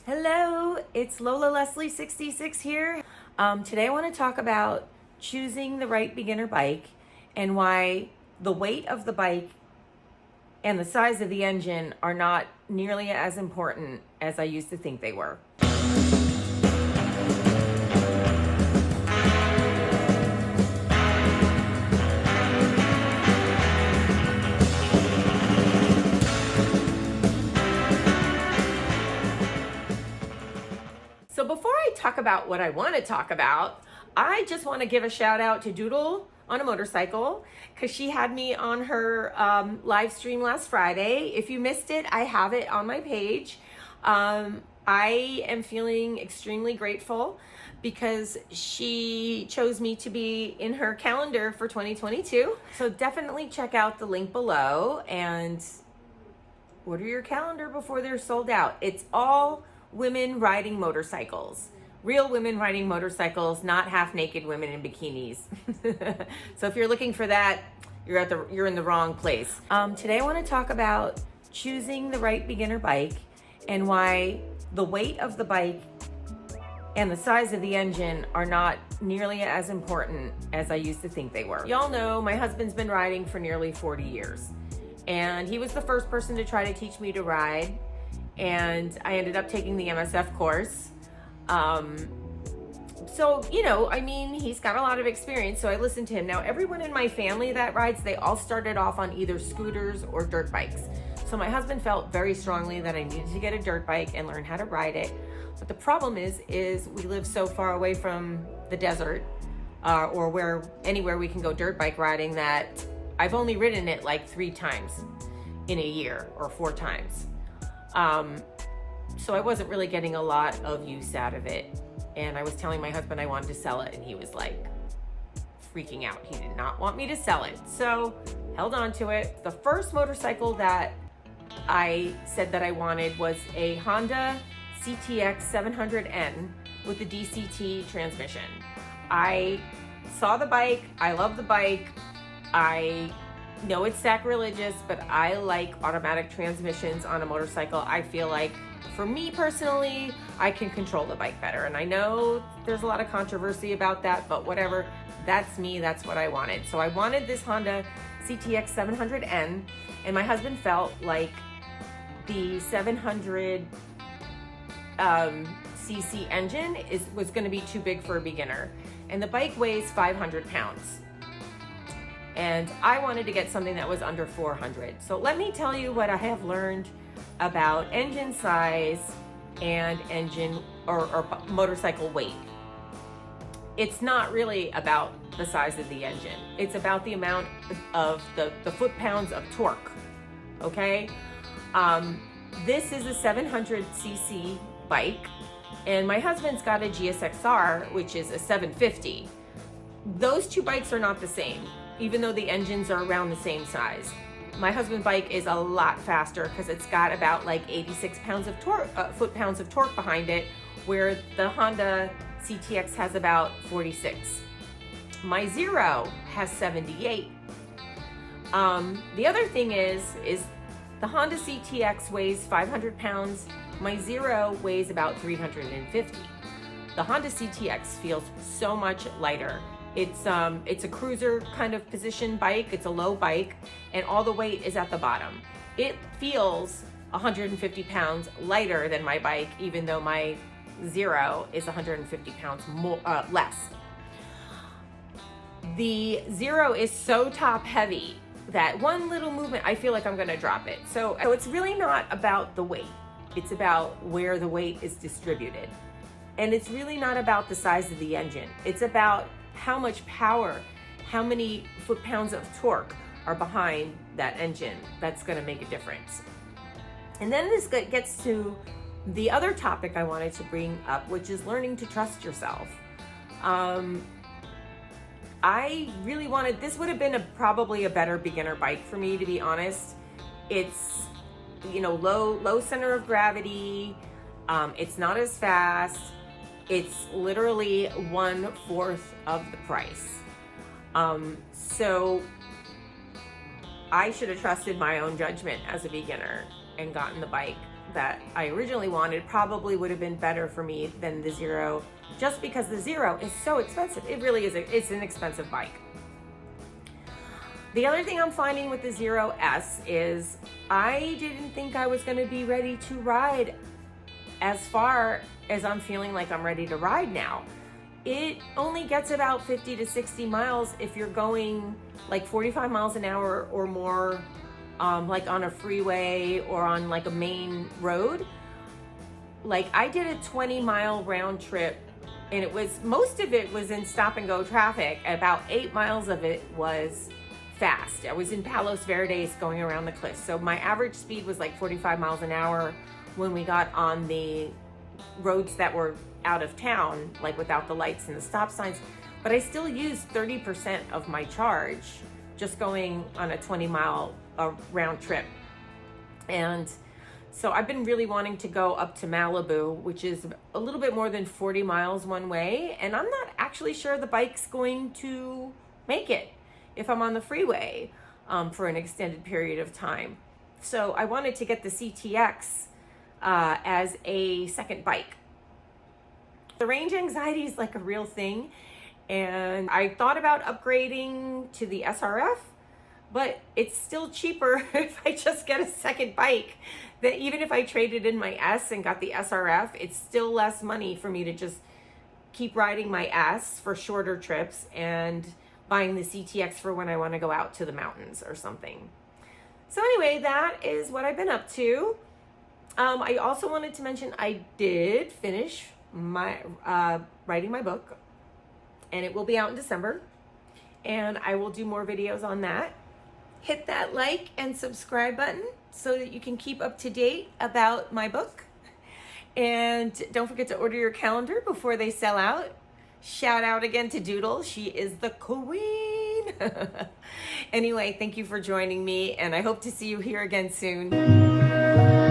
Hello, it's Lola Leslie 66 here. Today I want to talk about choosing the right beginner bike and why the weight of the bike and the size of the engine are not nearly as important as I used to think they were. So before I talk about what I want to talk about, I just want to give a shout out to Doodle on a Motorcycle because she had me on her live stream last Friday. If you missed it, I have it on my page. I am feeling extremely grateful because she chose me to be in her calendar for 2022. So definitely check out the link below and order your calendar before they're sold out. It's all women riding motorcycles. Real women riding motorcycles, not half-naked women in bikinis. So if you're looking for that, you're in the wrong place. Today I want to talk about choosing the right beginner bike and why the weight of the bike and the size of the engine are not nearly as important as I used to think they were. Y'all know my husband's been riding for nearly 40 years. And he was the first person to try to teach me to ride. And I ended up taking the MSF course. So, he's got a lot of experience, so I listened to him. Now, everyone in my family that rides, they all started off on either scooters or dirt bikes. So my husband felt very strongly that I needed to get a dirt bike and learn how to ride it. But the problem is we live so far away from the desert, or anywhere we can go dirt bike riding, that I've only ridden it like 3 times in a year or 4 times. So I wasn't really getting a lot of use out of it. And I was telling my husband I wanted to sell it, and he was like freaking out. He did not want me to sell it. So held on to it. The first motorcycle that I said that I wanted was a Honda CTX 700N with the DCT transmission. I saw the bike. I love the bike. I know it's sacrilegious, but I like automatic transmissions on a motorcycle. I feel like, for me personally, I can control the bike better. And I know there's a lot of controversy about that, but whatever, that's me, that's what I wanted. So I wanted this Honda CTX 700N, and my husband felt like the 700 cc engine was gonna be too big for a beginner. And the bike weighs 500 pounds. And I wanted to get something that was under 400. So let me tell you what I have learned about engine size and engine or motorcycle weight. It's not really about the size of the engine. It's about the amount of the foot-pounds of torque, okay? This is a 700cc bike, and my husband's got a GSXR, which is a 750. Those two bikes are not the same, even though the engines are around the same size. My husband's bike is a lot faster because it's got about like 86 pounds of torque, foot-pounds of torque behind it, where the Honda CTX has about 46. My Zero has 78. The other thing is the Honda CTX weighs 500 pounds. My Zero weighs about 350. The Honda CTX feels so much lighter. It's a cruiser kind of position bike. It's a low bike, and all the weight is at the bottom. It feels 150 pounds lighter than my bike, even though my Zero is 150 pounds less. The Zero is so top heavy that one little movement, I feel like I'm gonna drop it. So it's really not about the weight. It's about where the weight is distributed. And it's really not about the size of the engine. It's about how much power, how many foot-pounds of torque are behind that engine. That's going to make a difference. And then this gets to the other topic I wanted to bring up, which is learning to trust yourself. I really wanted, this would have been probably a better beginner bike for me, to be honest. It's, low center of gravity. It's not as fast. It's literally 1/4 of the price. So I should have trusted my own judgment as a beginner and gotten the bike. that I originally wanted probably would have been better for me than the Zero, just because the Zero is so expensive. It really is, it's an expensive bike. The other thing I'm finding with the Zero S is I didn't think I was going to be ready to ride as far as I'm feeling like I'm ready to ride now. It only gets about 50 to 60 miles if you're going like 45 miles an hour or more, like on a freeway or on like a main road. Like I did a 20-mile round trip, and it was, most of it was in stop and go traffic. About 8 miles of it was fast. I was in Palos Verdes going around the cliffs. So my average speed was like 45 miles an hour when we got on the roads that were out of town, like without the lights and the stop signs. But I still used 30% of my charge just going on a 20-mile round trip. And so I've been really wanting to go up to Malibu, which is a little bit more than 40 miles one way. And I'm not actually sure the bike's going to make it if I'm on the freeway for an extended period of time. So I wanted to get the CTX as a second bike. The range anxiety is like a real thing. And I thought about upgrading to the SRF, but it's still cheaper if I just get a second bike. That even if I traded in my S and got the SRF, it's still less money for me to just keep riding my S for shorter trips and buying the CTX for when I want to go out to the mountains or something. So anyway, that is what I've been up to. I also wanted to mention I did finish my writing my book, and it will be out in December, and I will do more videos on that. Hit that like and subscribe button so that you can keep up to date about my book. And don't forget to order your calendar before they sell out. Shout out again to Doodle. She is the queen. Anyway, thank you for joining me, and I hope to see you here again soon.